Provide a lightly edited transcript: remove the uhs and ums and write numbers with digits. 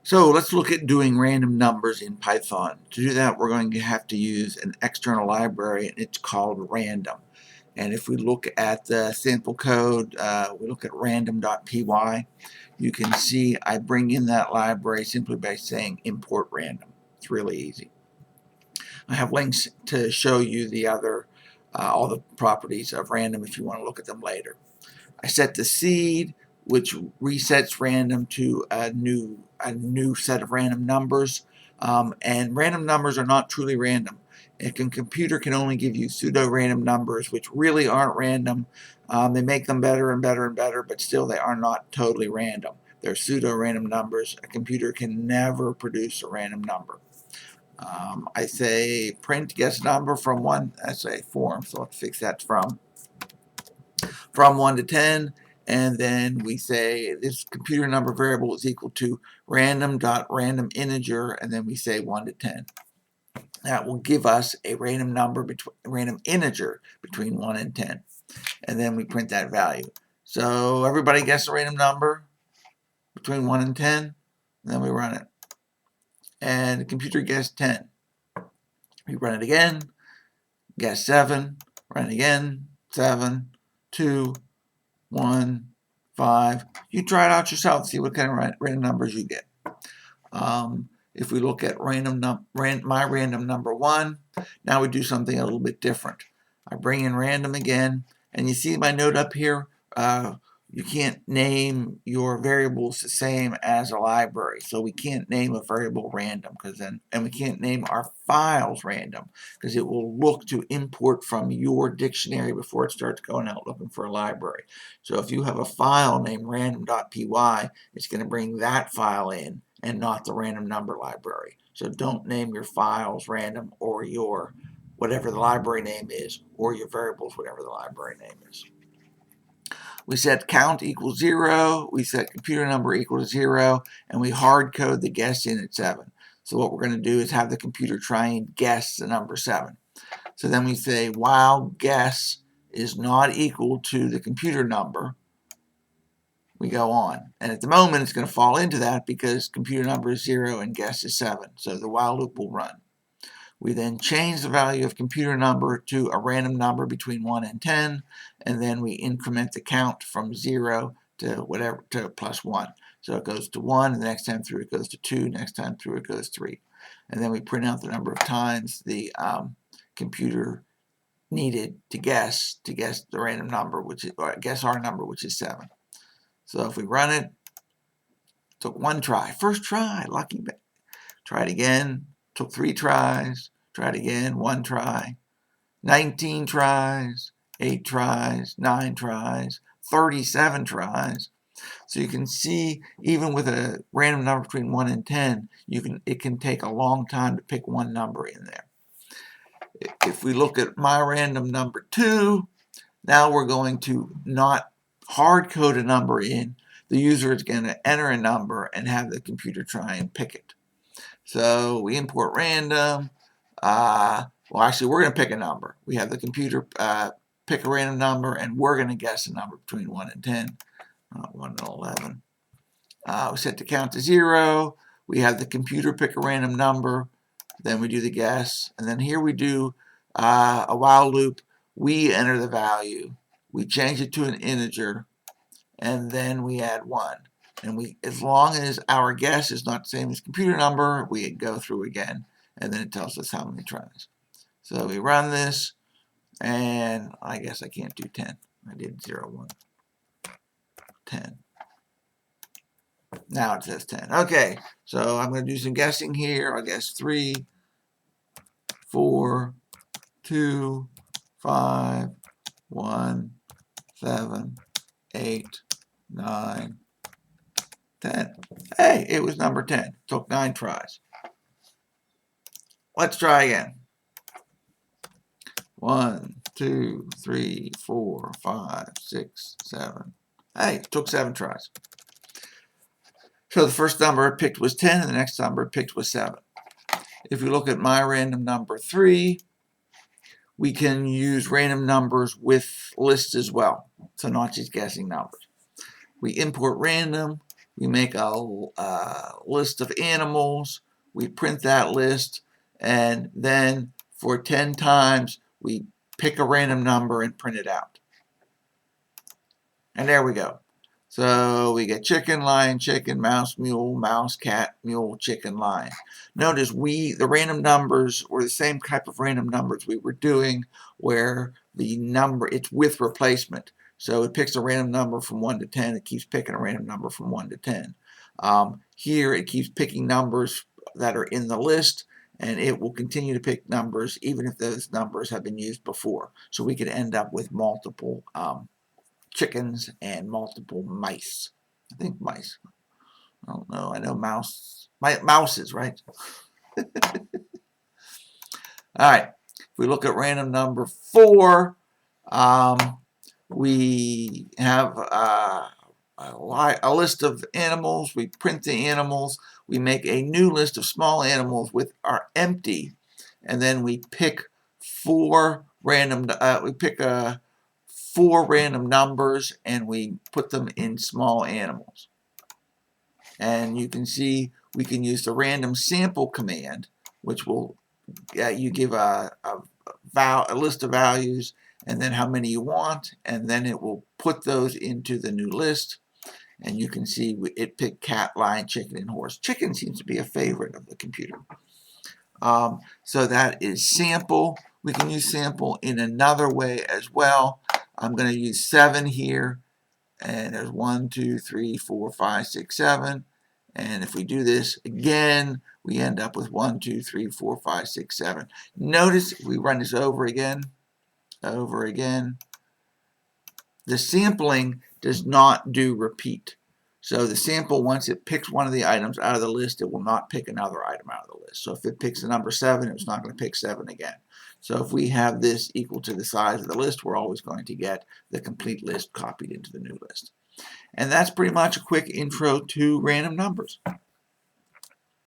So let's look at doing random numbers in Python. To do that, we're going to have to use an external library, and it's called random. And if we look at the sample code, we look at random.py, you can see I bring in that library simply by saying import random. It's really easy. I have links to show you the other, all the properties of random if you want to look at them later. I set the seed, which resets random to a new set of random numbers. And random numbers are not truly random. A computer can only give you pseudo-random numbers, which really aren't random. They make them better and better and better, but still they are not totally random. They're pseudo-random numbers. A computer can never produce a random number. I say print guess number from 1, that's a form, so let's fix that from 1 to 10, and then we say this computer number variable is equal to random integer, and then we say 1 to 10. That will give us a random integer between 1 and 10, and then we print that value. So everybody guess a random number between 1 and 10, and then we run it. And the computer guessed 10. We run it again, guess 7, run it again, 7, 2, 1, 5. You try it out yourself and see what kind of random numbers you get. If we look at my random number 1, now we do something a little bit different. I bring in random again, and you see my note up here, you can't name your variables the same as a library. So we can't name a variable random, and we can't name our files random, because it will look to import from your dictionary before it starts going out looking for a library. So if you have a file named random.py, it's going to bring that file in and not the random number library. So don't name your files random, or your whatever the library name is, or your variables whatever the library name is. We set count equals 0, we set computer number equal to 0, and we hard code the guess in at 7. So what we're going to do is have the computer try and guess the number 7. So then we say while guess is not equal to the computer number, we go on. And at the moment it's going to fall into that because computer number is 0 and guess is 7. So the while loop will run. We then change the value of computer number to a random number between 1 and 10, and then we increment the count from 0 to plus 1. So it goes to 1, and the next time through it goes to 2, next time through it goes 3. And then we print out the number of times the computer needed to guess the random number, or guess our number, which is 7. So if we run it, took 1 try, first try, lucky. Try it again. Took 3 tries, tried again, 1 try, 19 tries, 8 tries, 9 tries, 37 tries. So you can see, even with a random number between 1 and 10, it can take a long time to pick one number in there. If we look at my random number 2, now we're going to not hard code a number in. The user is going to enter a number and have the computer try and pick it. So we import random. Well, actually, we're going to pick a number. We have the computer pick a random number, and we're going to guess a number between 1 and 10, 1 and 11. We set the count to 0. We have the computer pick a random number. Then we do the guess. And then here we do a while loop. We enter the value. We change it to an integer. And then we add 1. And as long as our guess is not the same as computer number, we go through again, and then it tells us how many tries. So we run this, and I guess I can't do 10. I did 0, 1, 10. Now it says 10. Okay, so I'm going to do some guessing here. I guess 3, 4, 2, 5, 1, 7, 8, 9, 10. Hey, it was number 10. Took 9 tries. Let's try again. 1, 2, 3, 4, 5, 6, 7. Hey, it took 7 tries. So the first number I picked was 10, and the next number I picked was 7. If we look at my random number 3, we can use random numbers with lists as well, so not just guessing numbers. We import random, we make a list of animals, we print that list, and then for 10 times, we pick a random number and print it out. And there we go. So we get chicken, lion, chicken, mouse, mule, mouse, cat, mule, chicken, lion. Notice the random numbers were the same type of random numbers we were doing where the number, it's with replacement. So it picks a random number from 1 to 10. It keeps picking a random number from 1 to 10. Here it keeps picking numbers that are in the list, and it will continue to pick numbers even if those numbers have been used before. So we could end up with multiple chickens and multiple mice. I think mice. I don't know. I know mouses, right? All right. If we look at random number 4, we have a list of animals. We print the animals. We make a new list of small animals with our empty, and then we pick 4 random. We pick 4 random numbers and we put them in small animals. And you can see we can use the random sample command, which will you give a list of values and then how many you want, and then it will put those into the new list. And you can see it picked cat, lion, chicken, and horse. Chicken seems to be a favorite of the computer. So that is sample. We can use sample in another way as well. I'm going to use 7 here, and there's 1, 2, 3, 4, 5, 6, 7. And if we do this again, we end up with 1, 2, 3, 4, 5, 6, 7. Notice if we run this over again, the sampling does not do repeat. So the sample, once it picks one of the items out of the list, it will not pick another item out of the list. So if it picks the number 7, it's not going to pick 7 again. So if we have this equal to the size of the list, we're always going to get the complete list copied into the new list. And that's pretty much a quick intro to random numbers.